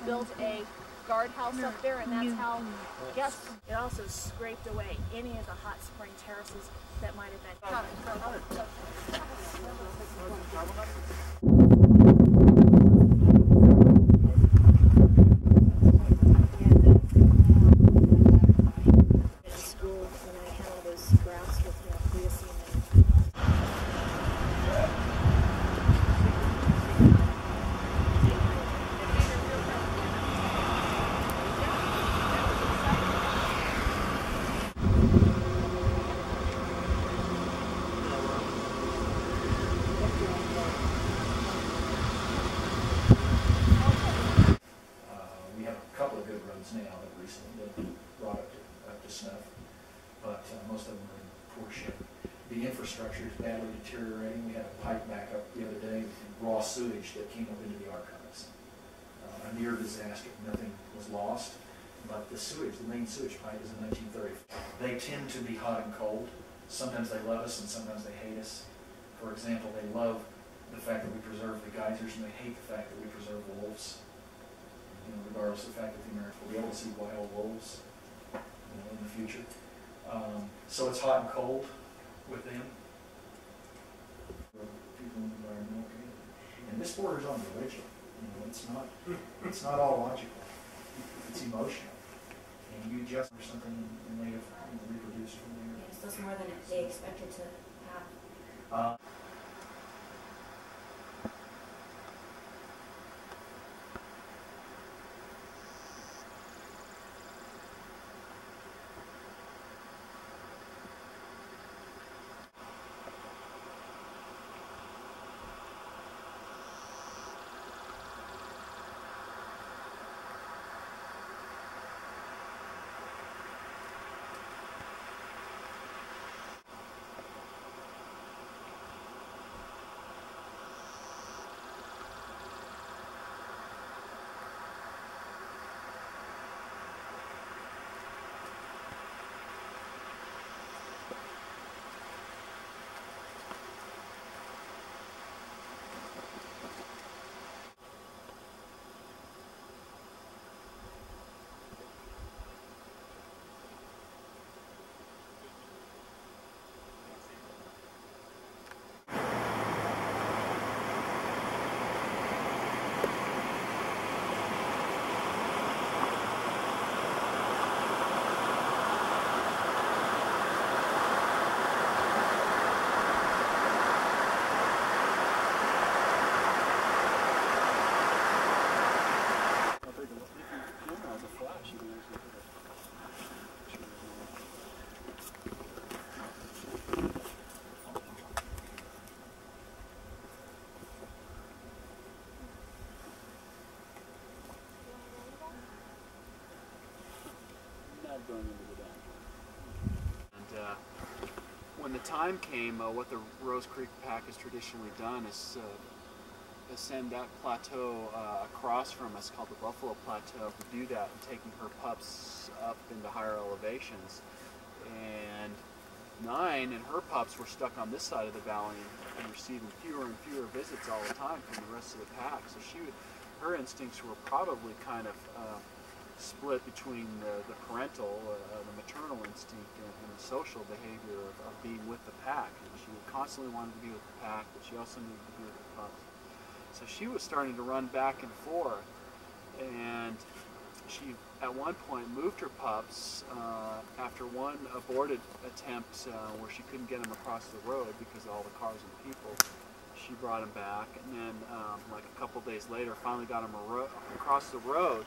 built a guardhouse up there, and that's how, yes, it also scraped away any of the hot spring terraces that might have been. At school, when I had all those graphs with creosote and now that recently been brought up to snuff, but most of them are in poor shape. The infrastructure is badly deteriorating. We had a pipe backup the other day with raw sewage that came up into the archives. A near disaster. Nothing was lost, but the sewage, the main sewage pipe, is in 1930. They tend to be hot and cold. Sometimes they love us and sometimes they hate us. For example, they love the fact that we preserve the geysers and they hate the fact that we preserve wolves. Regardless of the fact that the Americans will be able to see wild wolves, in the future. So it's hot and cold with them. People in the environmental community. And this borders on religion. It's not all logical. It's emotional. And you just or something and they have reproduced from there. Yes, that's more than they expected to have. Going into the dam. And when the time came, what the Rose Creek Pack has traditionally done is ascend that plateau across from us called the Buffalo Plateau. To do that and taking her pups up into higher elevations. And 9 and her pups were stuck on this side of the valley and receiving fewer and fewer visits all the time from the rest of the pack. So her instincts were probably kind of split between the parental, the maternal instinct, and the social behavior of being with the pack. And she would constantly want to be with the pack, but she also needed to be with the pups. So she was starting to run back and forth, and she at one point moved her pups after one aborted attempt where she couldn't get them across the road because of all the cars and people. She brought them back, and then like a couple days later finally got them across the road,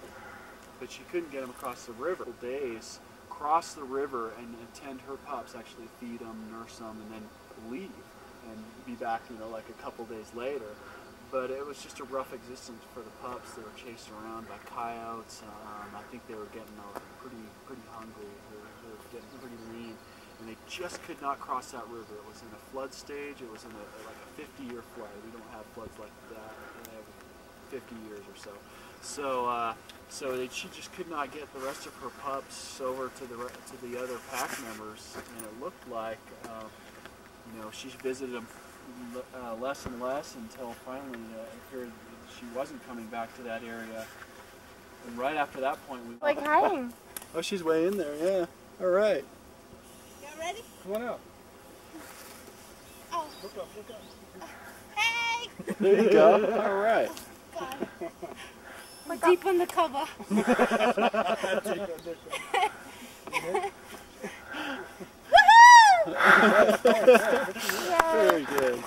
but she couldn't get them across the river. Days, cross the river and tend her pups, actually feed them, nurse them, and then leave and be back, like a couple days later. But it was just a rough existence for the pups. They were chased around by coyotes. I think they were getting pretty hungry. They were getting pretty lean, and they just could not cross that river. It was in a flood stage. It was in like a 50-year flood. We don't have floods like that every 50 years or so. She just could not get the rest of her pups over to the other pack members, and it looked like she visited them less and less until finally it appeared she wasn't coming back to that area And right after that point, we Like hiding. Oh, she's way in there. Yeah. All right. You ready? Come on out. Oh. Look up. Look up. Hey! There you go. All right. God. We're deep on the cover. Very good.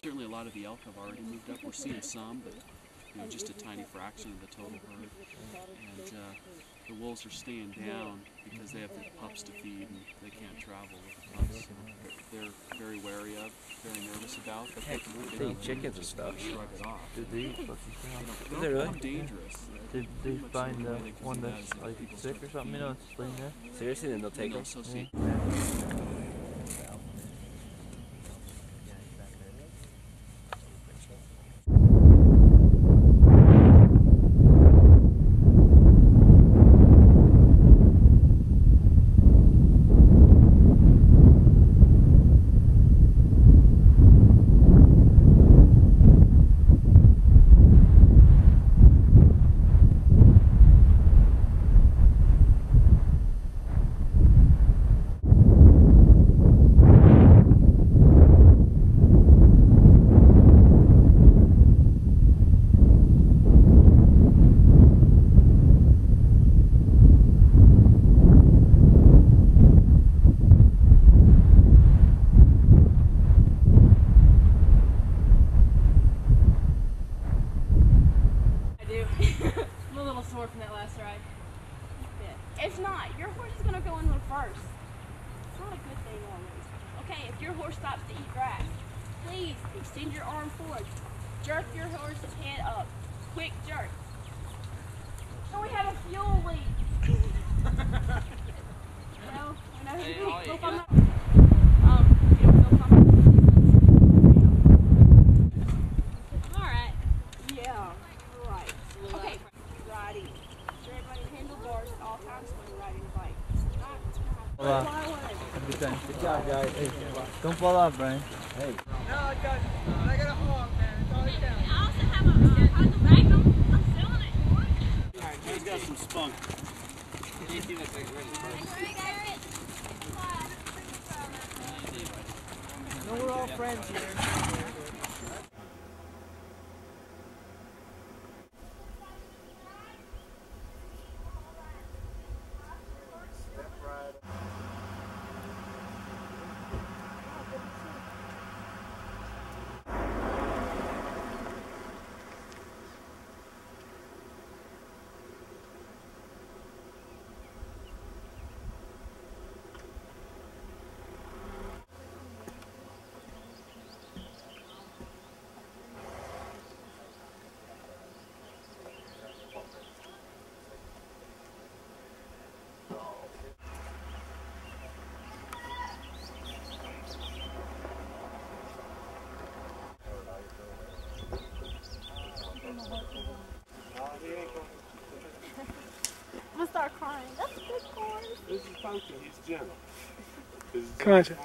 Certainly a lot of the elk have already moved up. We're seeing some, but just a tiny fraction of the total herd. And the wolves are staying down because they have the pups to feed and they can't travel with the pups. They're very wary of, very nervous about. But they eat chickens and stuff. Shrug it off. Did they eat pussy stuff? They don't become dangerous. Did they find the one that's like sick or something, it's laying there? Seriously, then they'll take them? From that last ride. It's not. Your horse is going to go in there first. It's not a good thing always. Okay, if your horse stops to eat grass, please extend your arm forward. Jerk your horse's head up. Quick jerk. So we have a fuel leak. Alright. Yeah, right. Okay. Riding. Everybody handlebars at all times when you're riding a bike. Good job, guys. Hey, don't fall off, Brian. Hey. No, I got a hog, man. It's all it counts. I also have a Honda Magnum. I'm selling it. Alright, he's got some spunk. No, we're all friends here. I'm gonna start crying. That's a good horse. This is Punky. He's gentle. This is Come on, Jeff.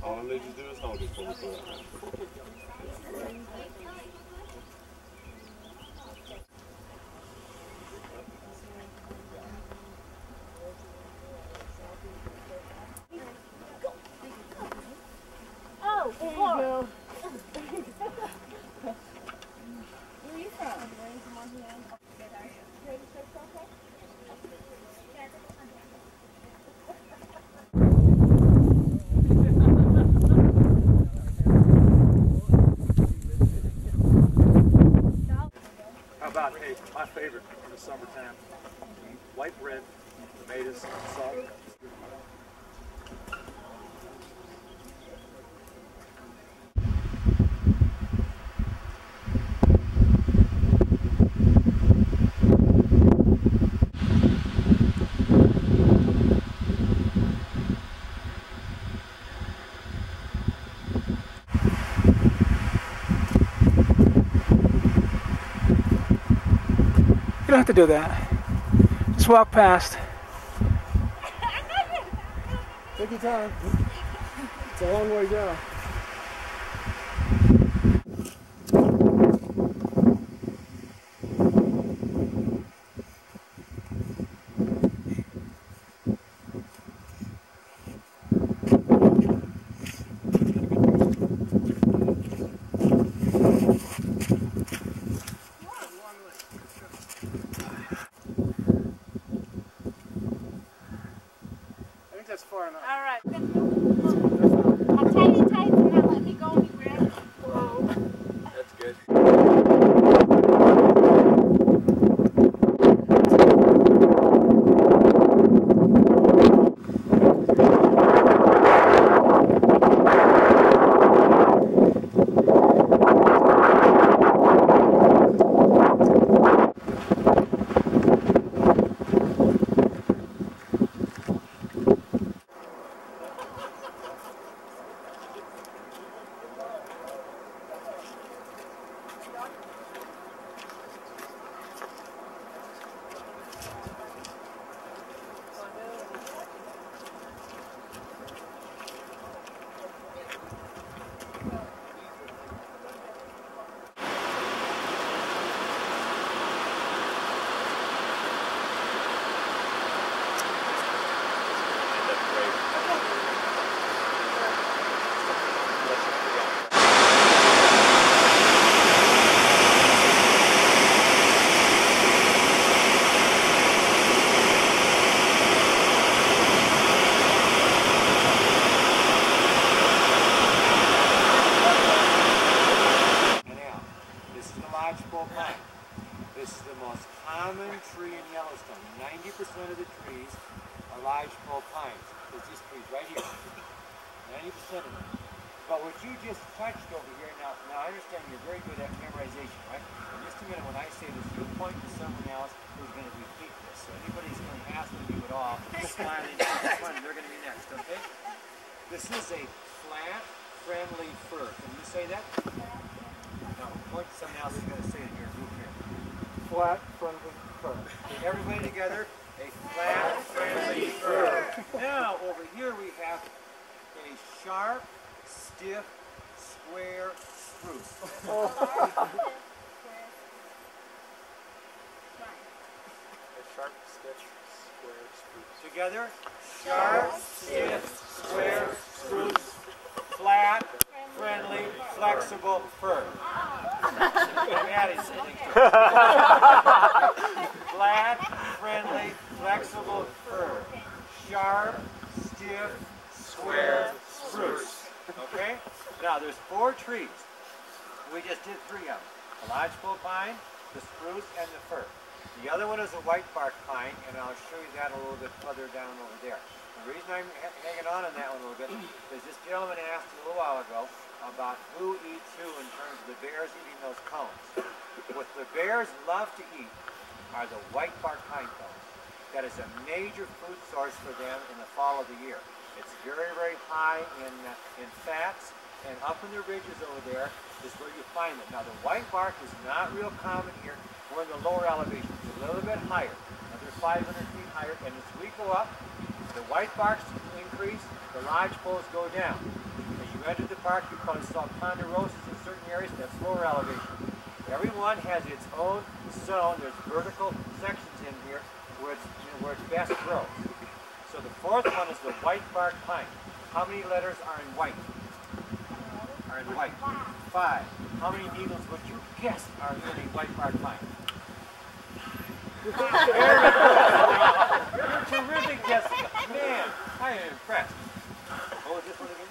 All I need you to do is hold it for me. Oh, there you go. Where are you from? How about, hey, my favorite in the summertime, white bread, tomatoes, salt. You don't have to do that. Just walk past. Take your time. It's a long way to go. I think that's far enough. All right. I'm tiny tight and not let me go anywhere. That's good. This is the most common tree in Yellowstone. 90% of the trees are lodgepole pines. There's these trees right here. 90% of them. But what you just touched over here, now I understand you're very good at memorization, right? In just a minute when I say this, you point to someone else who's going to repeat this. So anybody's going to ask them to do it all, smiling, they're going to be next, okay? This is a flat, friendly fir. Can you say that? No, point to someone else who's going to say it in your group here. Flat, friendly fir. Okay, everybody together, a flat, friendly fir. Now, over here we have a sharp, stiff, square spruce. A sharp, stiff, square spruce. Together, sharp, stiff, square spruce. Flat, friendly, flexible fir. I'm adding something to it. Flat, friendly, flexible fir. Sharp, stiff, square spruce. Okay? Now there's 4 trees. We just did 3 of them. The lodgepole pine, the spruce, and the fir. The other one is a white bark pine, and I'll show you that a little bit further down over there. The reason I'm hanging on that one a little bit is this gentleman asked a little while ago about who eats who in terms of the bears eating those cones. What the bears love to eat are the white bark pine cones. That is a major food source for them in the fall of the year. It's very, very high in fats, and up in the ridges over there is where you find it. Now the white bark is not real common here. We're in the lower elevations, a little bit higher. Another 500 feet higher, and as we go up, the white barks increase, the lodgepoles go down. As you you entered the park, you probably saw ponderosas in certain areas. That's lower elevation. Everyone has its own zone. There's vertical sections in here where it's best grows. So the fourth one is the white bark pine. How many letters are in white? Are in white? 5. How many needles would you guess are in a white bark pine? Very good. You're terrific, Jessica. Man, I am impressed. What was this one again?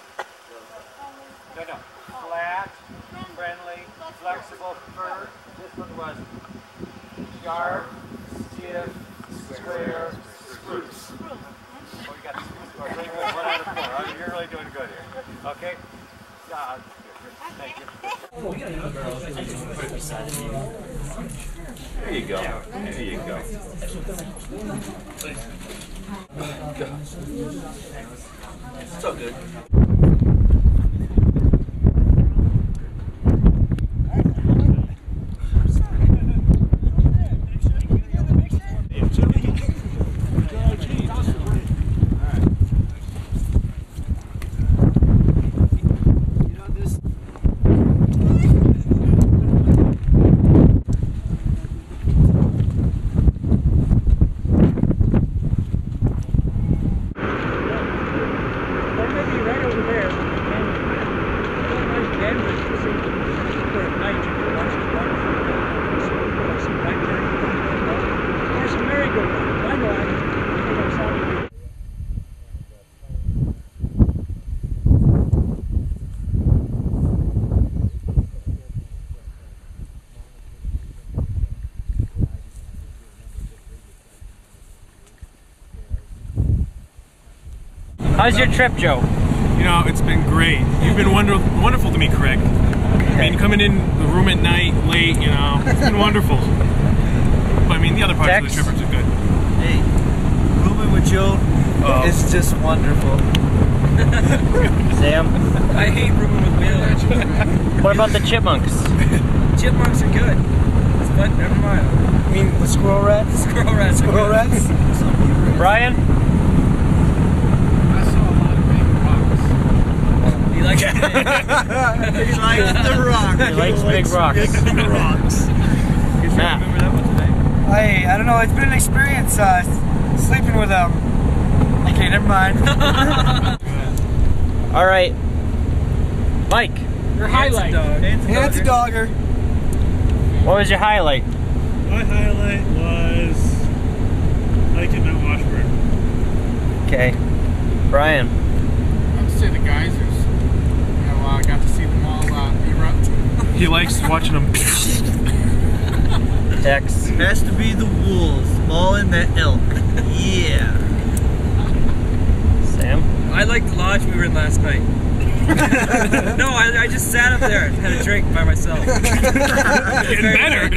No. Flat, friendly, flexible fir. This one was sharp, stiff, square, spruce. Oh, you got the spruce score. Very good. 1 out of 4. Oh, you're really doing good here. Okay? Thank you. There you go. There you go. It's all good. How's your trip, Joe? You know, it's been great. You've been wonderful to me, Craig. I mean, coming in the room at night, late, you know, it's been wonderful. But I mean, the other parts of the trip are too good. Hey, rooming with Joe is just wonderful. Sam? I hate rooming with Bill. What about the chipmunks? Chipmunks are good. But never mind. I mean, the squirrel rats? Squirrel rats. Squirrel rats? Brian? He likes the rock. He likes big rocks. Big rocks. Matt. Remember that one today? I don't know, it's been an experience sleeping with them. Okay, never mind. Alright. Mike. Your highlight. It's a dogger. What was your highlight? My highlight was hiking Mount Washburn. Okay. Brian. I'd say the geysers. You know, I got to see them all erupt. He likes watching them. Tex. It has to be the wolves, all in that elk. Yeah. Sam. I liked the lodge we were in last night. No, I just sat up there and had a drink by myself. Getting better.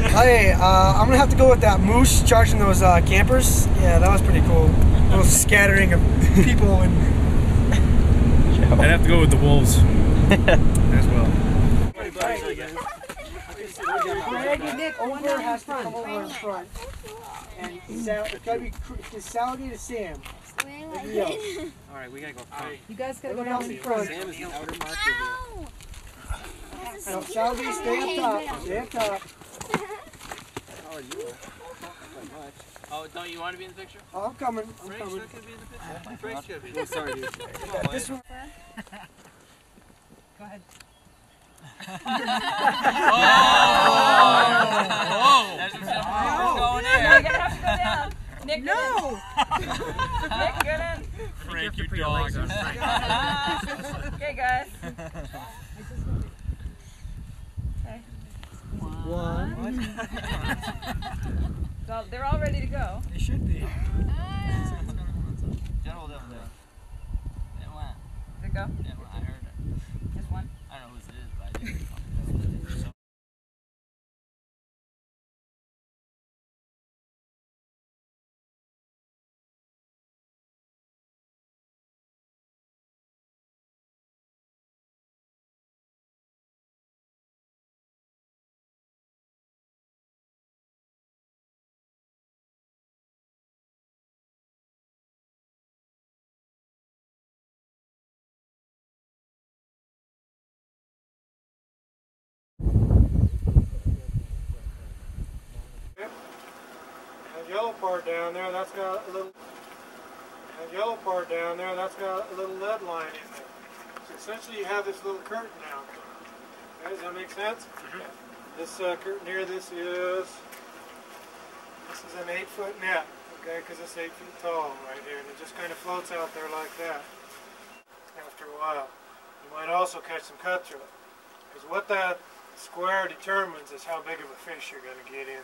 Hey, I'm gonna have to go with that moose charging those campers. Yeah, that was pretty cool. A little scattering of people and. I'd have to go with the wolves as well. Nick over has to come over in front. And it's gotta be Sally to Sam. Alright, we gotta go front. You guys gotta go down in front. Sam is the outer marker No, Sally, stay up top. Stay up top. Oh, you will. Oh, don't you want to be in the picture? Oh, I'm coming. I'm Frank's coming. not gonna be in the picture. Frank's gonna be. Oh, sorry, dude. This one. Go ahead. Oh! There's some going in. You're gonna have to go down. Nick, no! Nick, get in. Frank, you dog. Okay, guys. Okay. One. So they're all ready to go. They should be. General down there. It went. Did it go? It went. I heard it. Just one? I don't know whose it is, but I did. yellow part down there, that's got a little. That yellow part down there, that's got a little lead line in there. So essentially, you have this little curtain now. Okay, does that make sense? Mm-hmm. This curtain here, this is an 8-foot net. Okay, because it's 8 feet tall right here, and it just kind of floats out there like that. After a while, you might also catch some cutthroat, because what that square determines is how big of a fish you're going to get in there.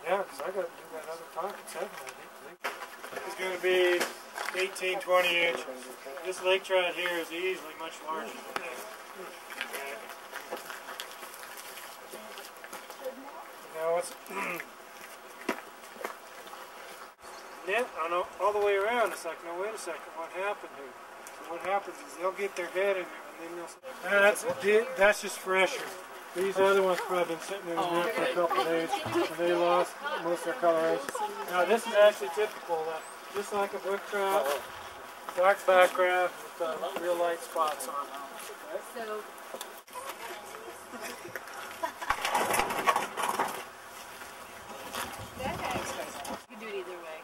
Yeah, because I got to do that other pocket 7, I think. It's going to be 18, 20 inches. This lake trout here is easily much larger than that. Okay. Now it's net on all the way around. It's like, no, wait a second, what happened here? So what happens is they'll get their head in there, and then that's just fresher. These other ones probably been sitting in the net for a couple of days, and they lost most of their coloration. Now this is actually typical, just like a brook trout, dark background with real light spots on it. Okay? So. You can do it either way.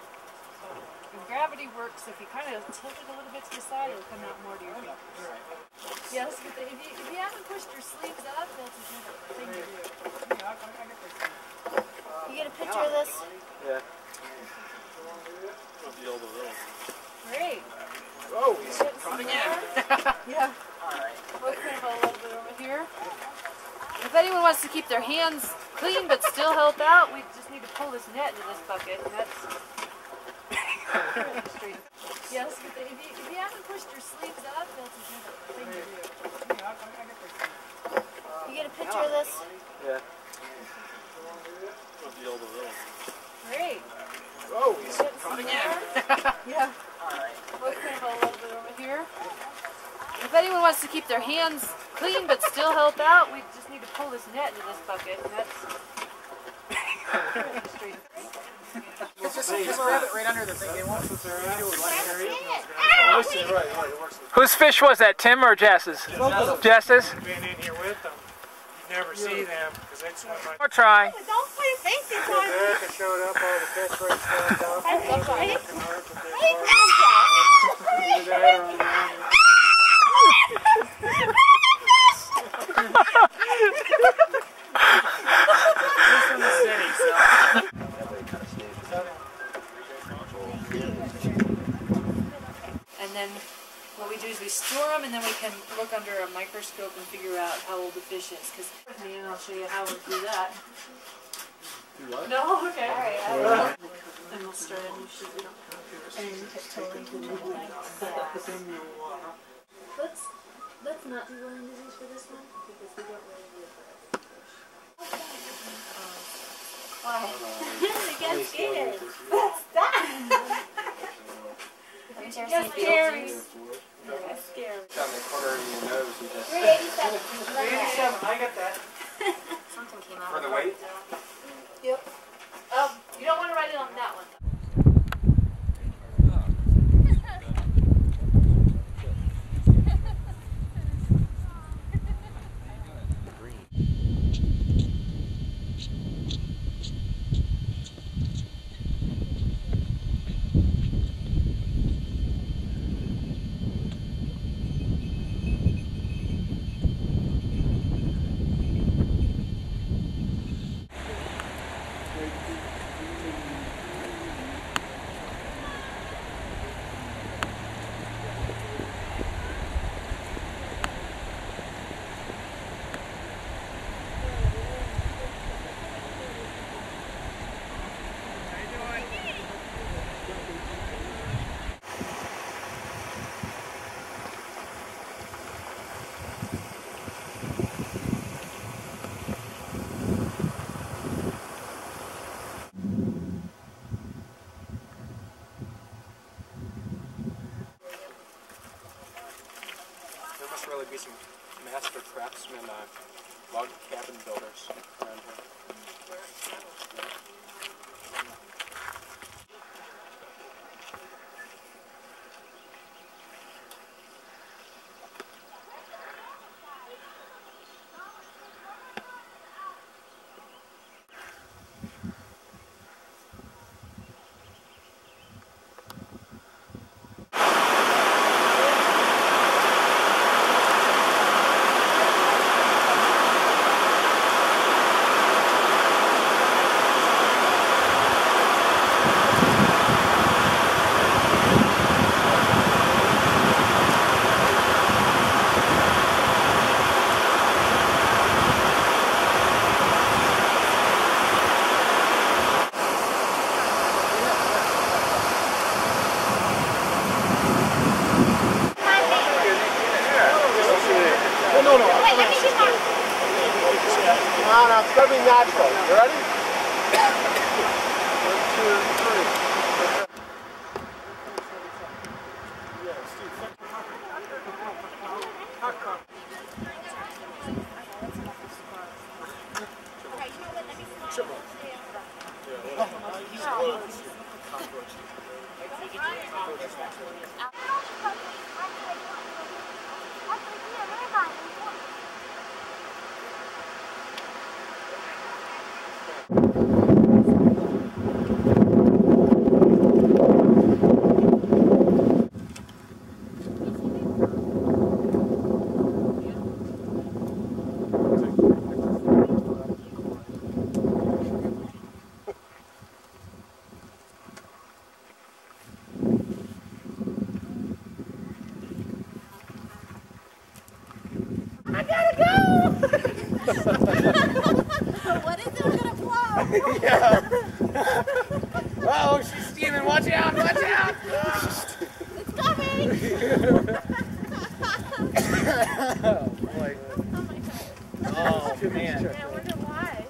If gravity works, if you kind of tilt it a little bit to the side, it'll come out more to your fingers. Yes, but if you haven't pushed your sleeves up, that's a good thing to do. You get a picture of this? Yeah. Great. Oh, he's caught again. Yeah. We'll crimp a little bit over here. If anyone wants to keep their hands clean but still help out, we just need to pull this net into this bucket. And that's yes, but if you haven't pushed your sleeves up, that's a good thing to do. You get a picture of this? Yeah. Great. Oh, he's caught again. Yeah. We'll crimp a little bit over here. If anyone wants to keep their hands clean but still help out, we just need to pull this net into this bucket. And that's just grab it right under the thing. Whose fish was that, Tim or Jess's? Jess's? Been in here with them. You never see them because they swim like. Or try. don't put your face in front of Erica showed up, all the fish rates stopped off. And then what we do is we store them, and then we can look under a microscope and figure out how old the fish is. Because and I'll show you how we do that. Do what? No, okay. All right. And we'll start a new shoot. And totally let's not do rolling disease for this one because we don't really do it for every fish. Why? They get scared. What's that? You're scary. You're scary. Down the corner of your nose, you just. 387. 387, I got that. Something came out. For the weight? Yep. You don't want to write it on that one. Really be some master craftsmen, log cabin builders around here. no. Wait, let me get my... No, it's gotta be natural. You ready? 1, 2, 3. I gotta go! What is it? I'm gonna blow! Yeah. Oh, she's steaming. Watch out! Watch out! It's coming! Oh, boy. Oh my god. Oh, man. Yeah, I wonder why.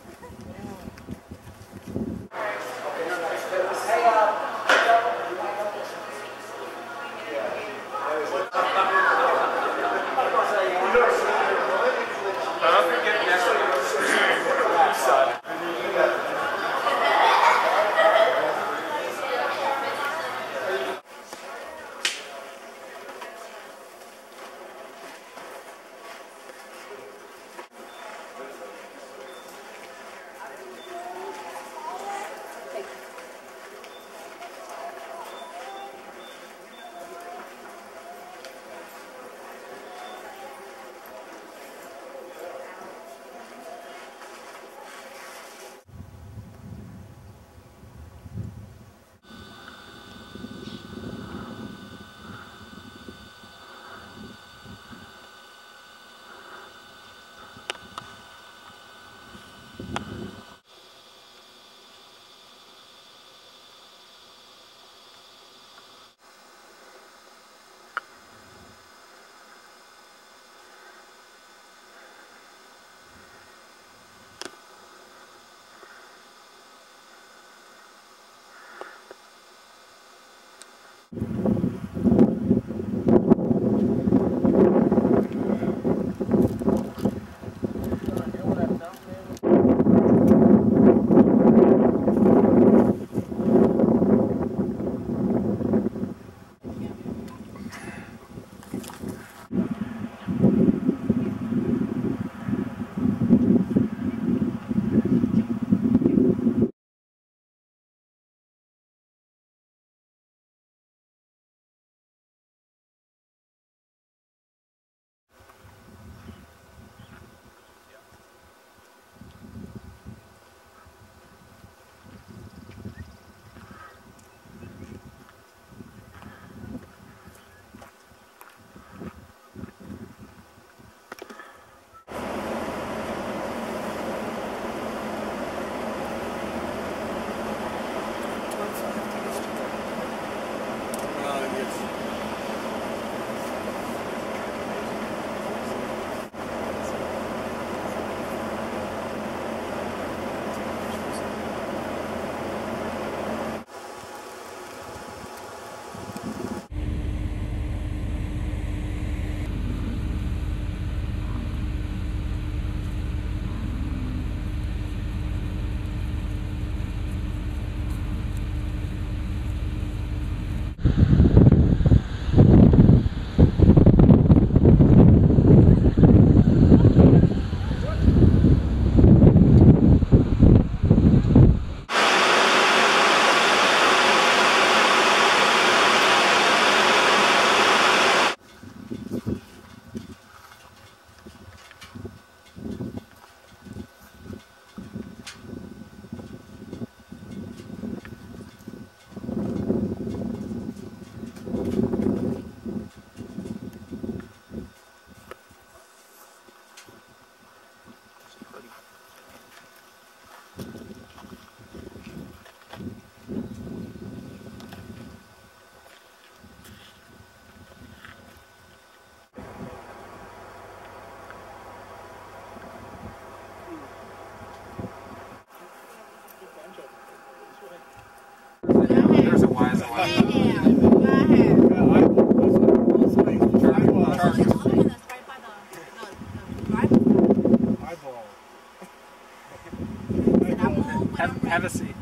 Have a seat.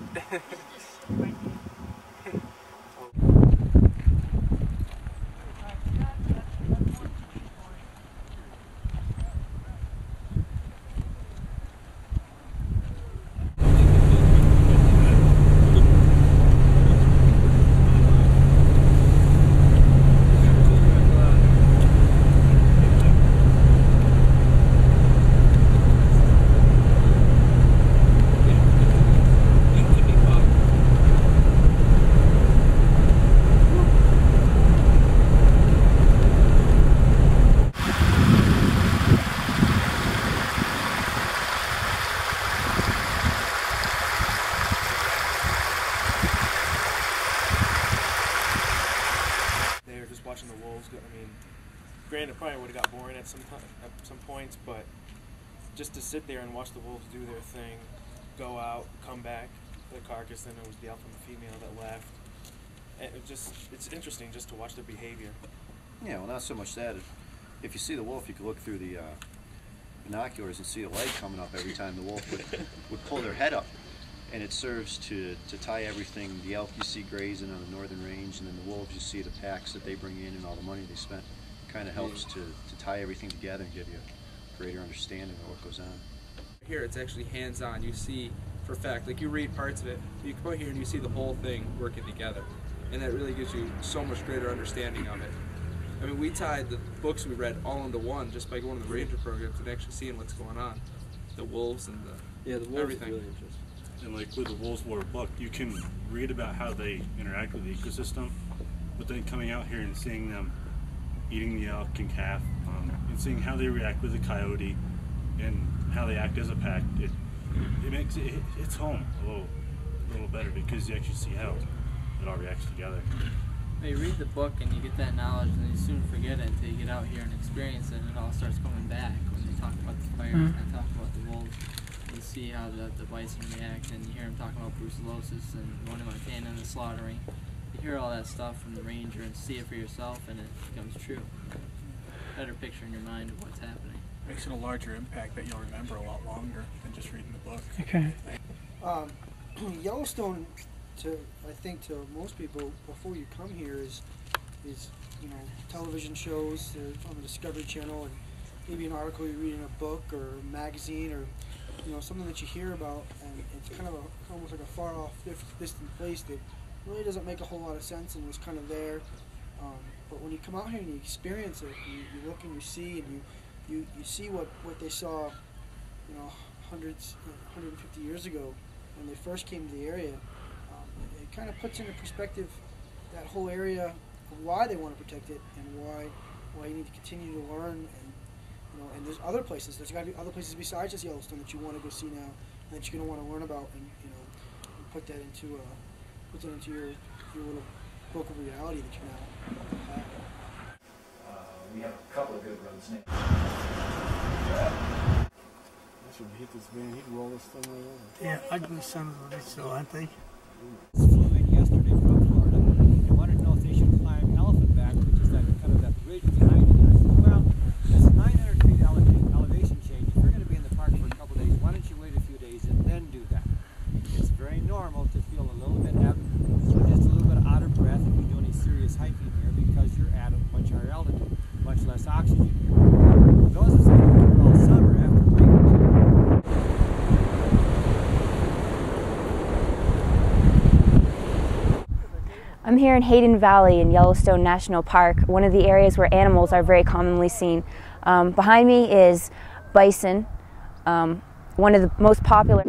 Watching the wolves go, I mean, granted, it probably would have got boring at some points, but just to sit there and watch the wolves do their thing, go out, come back, the carcass, then it was the alpha and the female that left. And it's interesting just to watch their behavior. Yeah, well, not so much that. If you see the wolf, you could look through the binoculars and see a light coming up every time the wolf would pull their head up. And it serves to tie everything, the elk you see grazing on the northern range, and then the wolves you see the packs that they bring in and all the money they spent. Kind of helps to tie everything together and give you a greater understanding of what goes on. Here it's actually hands-on. You see for a fact, like you read parts of it, you come out here and you see the whole thing working together. And that really gives you so much greater understanding of it. I mean, we tied the books we read all into one just by going to the ranger programs and actually seeing what's going on. The wolves and the wolves everything. Is really interesting. And like with the wolves or buck, you can read about how they interact with the ecosystem, but then coming out here and seeing them eating the elk and calf, and seeing how they react with the coyote and how they act as a pack, it makes it's home a little better because you actually see how it all reacts together. Well, you read the book and you get that knowledge, and you soon forget it until you get out here and experience it, and it all starts coming back when they talk about the fires and they talk about the wolves. You see how the bison react, and you hear them talking about brucellosis and Mona Montana and the slaughtering. You hear all that stuff from the ranger and see it for yourself, and it becomes true. Better picture in your mind of what's happening. Makes it a larger impact that you'll remember a lot longer than just reading the book. Okay. Yellowstone, I think to most people before you come here is you know, television shows on the Discovery Channel, and maybe an article you read in a book or a magazine, or you know, something that you hear about, and it's kind of almost like a far off, distant place that really doesn't make a whole lot of sense and was kind of there. But when you come out here and you experience it, you look and you see, and you see what they saw, you know, 150 years ago when they first came to the area. It kind of puts into perspective that whole area of why they want to protect it and why you need to continue to learn. And you know, and there's other places. There's got to be other places besides just Yellowstone that you want to go see now, and that you're going to want to learn about, and you know, and put that into your little book of reality that you now have. We have a couple of good roads now. I should hit this man. He'd roll this thing right over. Yeah, ugly son of a bitch, though, aren't they? Flew in yesterday from Florida. They wanted to know if they should climb Elephant Back, which is that kind of that ridge behind it. And I said, well, it's a 900 feet elevation change. If you're going to be in the park for a couple days, why don't you wait a few days and then do that? It's very normal to feel a little bit just a little bit out of breath if you do any serious hiking here because you're at a much higher altitude, much less oxygen here. Those of us that are here all summer after a week or two. I'm here in Hayden Valley in Yellowstone National Park, one of the areas where animals are very commonly seen. Behind me is bison, one of the most popular.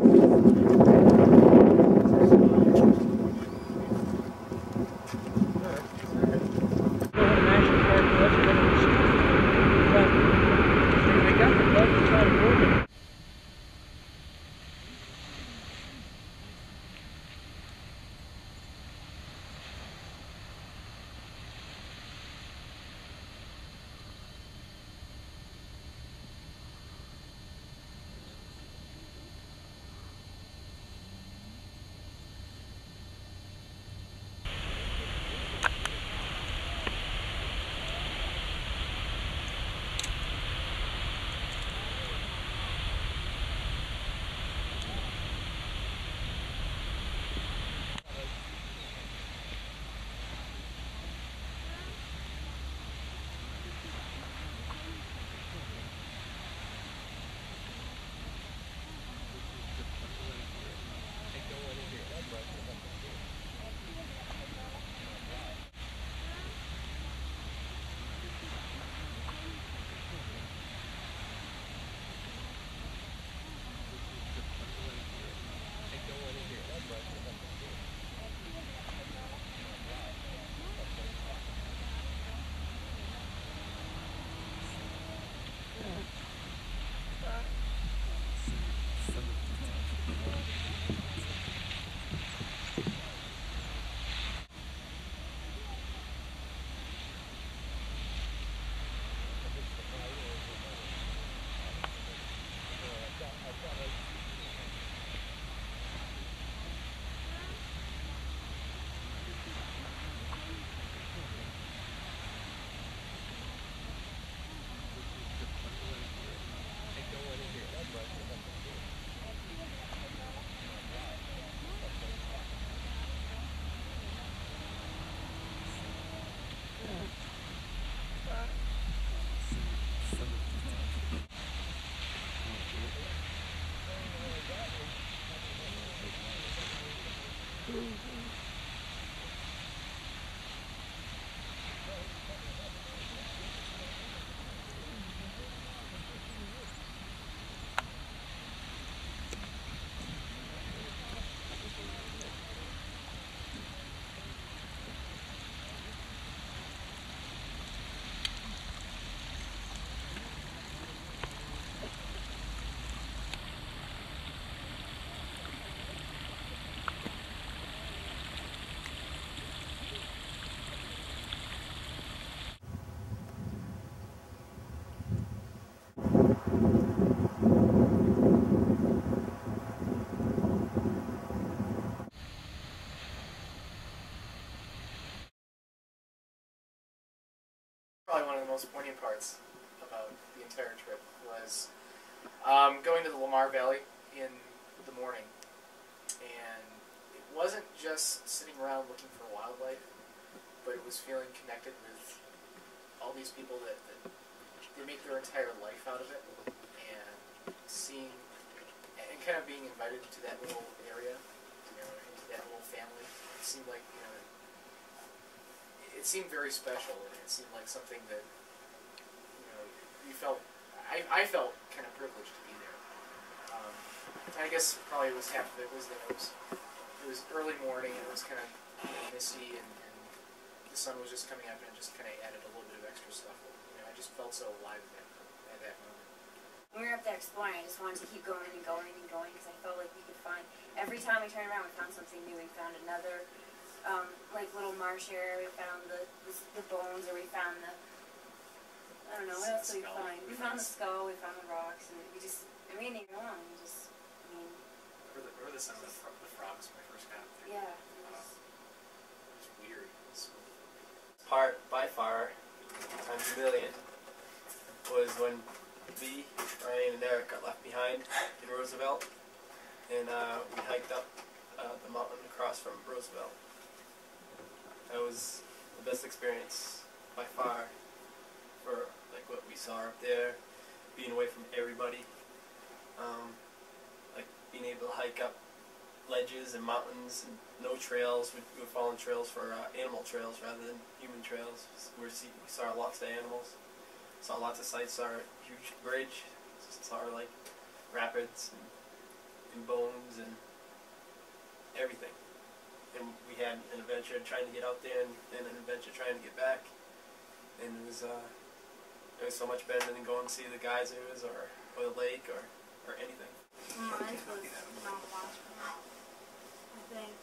probably one of the most poignant parts about the entire trip was going to the Lamar Valley in the morning, and it wasn't just sitting around looking for wildlife, but it was feeling connected with all these people that they make their entire life out of it, and seeing and kind of being invited to that little area, into that little family. It seemed like, it seemed very special, and it seemed like something that, you felt, I felt kind of privileged to be there. I guess probably it was half of it was that it was early morning, and it was kind of misty, and the sun was just coming up, and it just kind of added a little bit of extra stuff. I just felt so alive at that moment. When we were up there exploring, I just wanted to keep going and going and going because I felt like we could find, every time we turned around we found something new. We found another like little marsh area, we found the bones, or we found the, I don't know, what else did we find? We found the skull, we found the rocks, and we just, we didn't even know, we just, Remember the sound of the frogs when I first got there? Yeah. It was weird. It was Part, by far, times a million, was when me, Ryan, and Eric got left behind in Roosevelt, and we hiked up the mountain across from Roosevelt. That was the best experience by far for like what we saw up there, being away from everybody, like being able to hike up ledges and mountains and no trails. We were following trails for animal trails rather than human trails. We saw lots of animals, saw lots of sights, saw a huge bridge, saw like rapids and bones and everything. And we had an adventure trying to get out there and an adventure trying to get back. And it was so much better than going to see the geysers or the lake or anything. Mine was Mount Washington. I think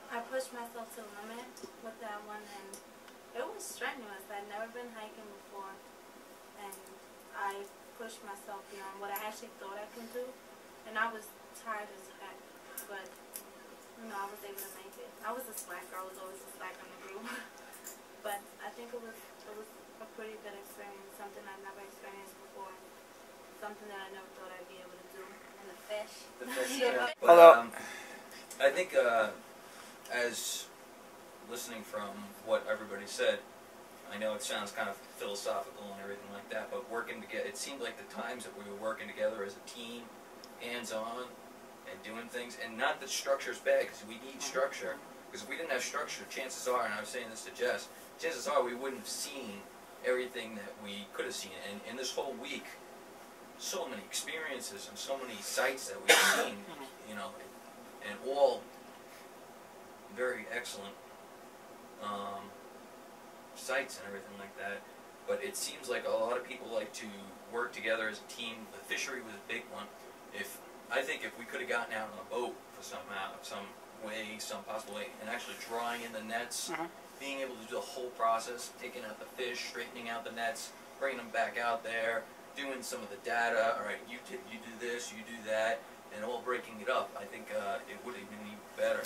I pushed myself to the limit with that one, and it was strenuous. I'd never been hiking before, and I pushed myself beyond what I actually thought I could do, and I was tired as heck, but I was able to make it. I was a slacker. I was always a slacker in the group, but I think it was a pretty good experience, something I'd never experienced before, something that I never thought I'd be able to do. And the fish. The fish, yeah. But, I think as listening from what everybody said, I know it sounds kind of philosophical and everything like that, but working together, it seemed like the times that we were working together as a team, hands-on, and doing things, and not that structure's bad, because we need structure, because if we didn't have structure, chances are, and I was saying this to Jess, chances are we wouldn't have seen everything that we could have seen, and in this whole week, so many experiences and so many sights that we've seen, and all very excellent sites and everything like that. But it seems like a lot of people like to work together as a team. The fishery was a big one. I think if we could have gotten out on a boat for some possible way, and actually drawing in the nets, being able to do the whole process, taking out the fish, straightening out the nets, bringing them back out there, doing some of the data, all right, you do this, you do that, and all breaking it up, I think it would have been even better.